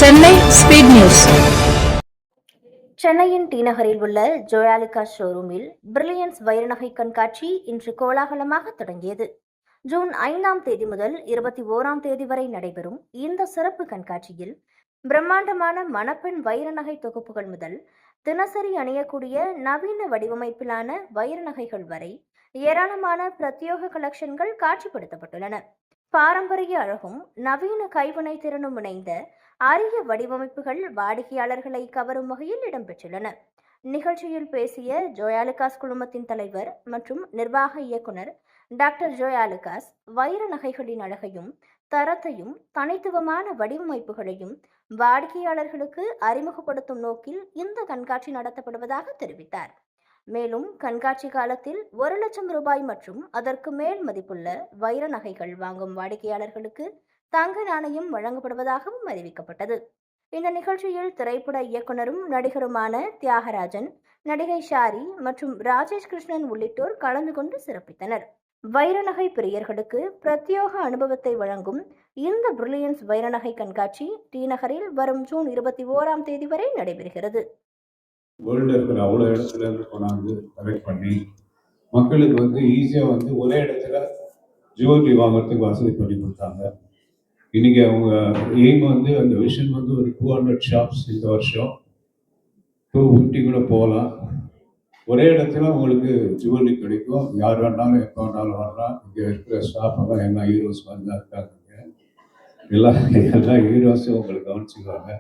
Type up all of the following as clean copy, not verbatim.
Chennai speed news. சென்னையின் D நகரில் உள்ள ஜோயாலுகாஸ் ஷோரூமில் பிரில்லியன்ஸ் வைரநகை கண்காட்சி இன்று கோலாகலமாக தொடங்கியது. ஜூன் 5ஆம் தேதி முதல் 21ஆம் தேதி வரை நடைபெறும் இந்த சிறப்பு கண்காட்சியில் பிரம்மாண்டமான மணப்பெண் வைரநகை தொகுப்புகள் முதல் தினசரி அணியக்கூடிய நவீன வடிவமைப்பிலான வைரநகைகள் வரை ஏராளமான பிரத்யேக கலெக்ஷன்கள் காட்சிப்படுத்தப்பட்டுள்ளன. பாரம்பரிய அழகும் நவீன கைவினை திறனும் இணைந்த அரிய வடிவமைப்புகள் வாடிக்கையாளர்களை கவரும் வகையில் இடம்பெற்றுள்ளன. நிகழ்ச்சியில் பேசிய ஜோயாலுகாஸ் குழுமத்தின் தலைவர் மற்றும் நிர்வாக இயக்குனர் டாக்டர் ஜோயாலுகாஸ் வைர நகைகளின் அழகையும் தரத்தையும் தனித்துவமான வடிவமைப்புகளையும் வாடிக்கையாளர்களுக்கு அறிமுகப்படுத்தும் நோக்கில் இந்த கண்காட்சி நடத்தப்படுவதாக தெரிவித்தார். மேலும் கண்காட்சி காலத்தில் 1 லட்சம் ரூபாய் மற்றும் அதற்கு மேல் மதிப்புள்ள வைர நகைகள் வாங்கும் வாடிக்கையாளர்களுக்கு தங்க நாணயம் வழங்கப்படுவதாகவும் அறிவிக்கப்பட்டது. இந்த நிகழ்ச்சியில் திரைப்பட இயக்குனரும் நடிகருமான தியாகராஜன், நடிகை ஷாரி மற்றும் ராஜேஷ் கிருஷ்ணன் உள்ளிட்டோர் கலந்து கொண்டு சிறப்பித்தனர். வைரநகை பிரியர்களுக்கு பிரத்யேக அனுபவத்தை வழங்கும் இந்த பிரில்லியன்ஸ் வைரநகை கண்காட்சி டி நகரில் வரும் ஜூன் 21ஆம் தேதி வரை நடைபெறுகிறது. வேர்ல்டில் இருக்கிற அவ்வளோ இடத்துல இருந்து கொண்டாந்து கலெக்ட் பண்ணி மக்களுக்கு ஈஸியாக ஒரே இடத்துல ஜுவல்லரி வாங்குறதுக்கு வசதி பண்ணி கொடுத்தாங்க. இன்றைக்கி அவங்க எய்ம் அந்த விஷன் ஒரு 200 ஷாப்ஸ் இந்த வருஷம் 250 கூட போகலாம். ஒரே இடத்துல உங்களுக்கு ஜுவல்லரி கிடைக்கும். யார் வேணாலும் எப்போ வேணாலும் வரலாம். இங்கே இருக்கிற ஸ்டாஃப் எல்லாம் என்ன ஹீரோஸ் மாதிரி தான் இருக்காங்க. எல்லா ஹீரோஸும் உங்களுக்கு கவனிச்சுக்குவாங்க.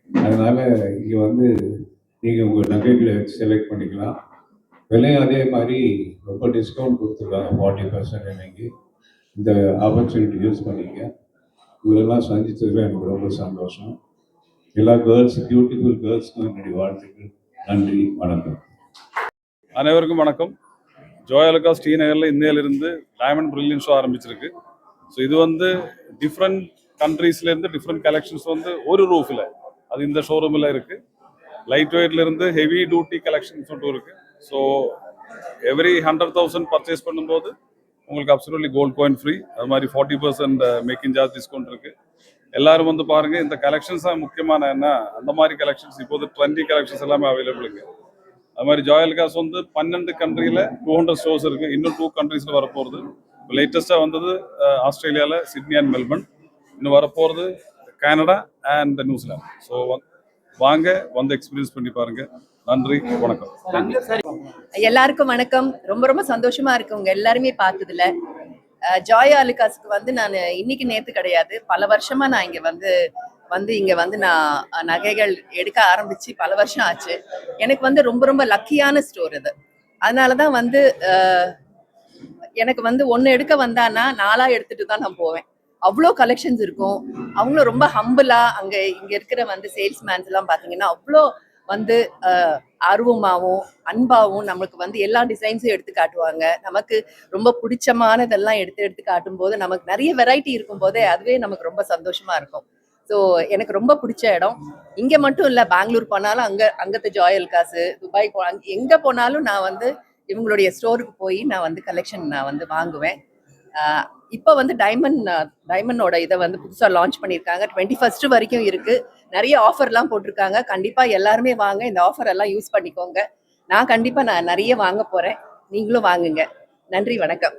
அதனால் இங்கே நீங்கள் உங்கள் நகைகளை செலக்ட் பண்ணிக்கலாம். விலையும் அதே மாதிரி ரொம்ப டிஸ்கவுண்ட் கொடுத்துருக்காங்க, 40% இன்னைக்கு. இந்த ஆப்பர்ச்சுனிட்டி யூஸ் பண்ணிக்க. இவரெல்லாம் சந்தித்ததில் எனக்கு ரொம்ப சந்தோஷம். எல்லா பியூட்டிஃபுல் கேர்ள்ஸ்க்கும் என்னுடைய வாழ்த்துக்கள். நன்றி, வணக்கம். அனைவருக்கும் வணக்கம். ஜோயாலுகாஸ் டி நகரில் இந்தியாவிலிருந்து டைமண்ட் பிரில்லியன்ஸ் ஷோ ஆரம்பிச்சிருக்கு. ஸோ இது டிஃப்ரெண்ட் கண்ட்ரீஸ்லேருந்து டிஃப்ரெண்ட் கலெக்ஷன்ஸ் ஒரு ரூஃபில் அது இந்த ஷோரூமில் இருக்குது. லைட் வெயிட்லேருந்து ஹெவி டியூட்டி கலெக்ஷன்ஸ் இருக்குது. ஸோ எவ்ரி 100,000 பர்ச்சேஸ் பண்ணும்போது உங்களுக்கு அப்சல்யூட்லி கோல்ட் காயின் ஃப்ரீ. அது மாதிரி 40% மேக்கிங் சார்ஜ் டிஸ்கவுண்ட் இருக்குது. எல்லாரும் பாருங்கள். இந்த கலெக்ஷன்ஸ் தான் முக்கியமான என்ன, அந்த மாதிரி கலெக்ஷன்ஸ் இப்போது ட்ரெண்டி கலெக்ஷன்ஸ் எல்லாமே அவைலபிளுங்க. அது மாதிரி ஜோயாலுகாஸ் 12 கண்ட்ரியில் 200 ஸ்டோர்ஸ் இருக்குது. இன்னும் 2 கண்ட்ரீஸில் வரப்போகிறது. இப்போ லேட்டஸ்ட்டாக வந்தது ஆஸ்திரேலியாவில் சிட்னி அண்ட் மெல்பர்ன். இன்னும் வரப்போகிறது கனடா அண்ட் நியூசிலாந்து. ஸோ வாங்க, எக்ஸ்பீரியன்ஸ் பண்ணி பாருங்க. நன்றி, வணக்கம். எல்லாருக்கும் வணக்கம். ரொம்ப ரொம்ப சந்தோஷமா இருக்கு உங்க எல்லாருமே பார்த்ததுல. ஜோயாலுகாஸ்க்கு நான் இன்னைக்கு நேத்து கிடையாது, பல வருஷமா நான் இங்க நான் நகைகள் எடுக்க ஆரம்பிச்சு பல வருஷம் ஆச்சு. எனக்கு ரொம்ப ரொம்ப லக்கியான ஸ்டோர் இது. அதனாலதான் எனக்கு ஒன்னு எடுக்க வந்தானா 4 எடுத்துட்டு தான் நான் போவேன். அவ்வளோ கலெக்ஷன்ஸ் இருக்கும். அவங்களும் ரொம்ப ஹம்பிளா இங்க இருக்கிற சேல்ஸ்மேன்ஸ் எல்லாம் பாத்தீங்கன்னா அவ்வளோ ஆர்வமாகவும் அன்பாகவும் நமக்கு எல்லா டிசைன்ஸும் எடுத்து காட்டுவாங்க. நமக்கு ரொம்ப பிடிச்சமானதெல்லாம் எடுத்து காட்டும் போது நமக்கு நிறைய வெரைட்டி இருக்கும் போதே அதுவே நமக்கு ரொம்ப சந்தோஷமா இருக்கும். ஸோ எனக்கு ரொம்ப பிடிச்ச இடம். இங்க மட்டும் இல்லை, பெங்களூர் போனாலும் அங்கத்த ஜோயாலுகாஸ், துபாய் எங்க போனாலும் நான் இவங்களுடைய ஸ்டோருக்கு போய் நான் கலெக்ஷன் நான் வாங்குவேன். இப்போ டைமண்டோட இதை புதுசாக லான்ச் பண்ணியிருக்காங்க. 21 வரைக்கும் இருக்கு. நிறைய ஆஃபர்லாம் போட்டிருக்காங்க. கண்டிப்பா எல்லாருமே வாங்க, இந்த ஆஃபர் எல்லாம் யூஸ் பண்ணிக்கோங்க. நான் நிறைய வாங்க போறேன். நீங்களும் வாங்குங்க. நன்றி, வணக்கம்.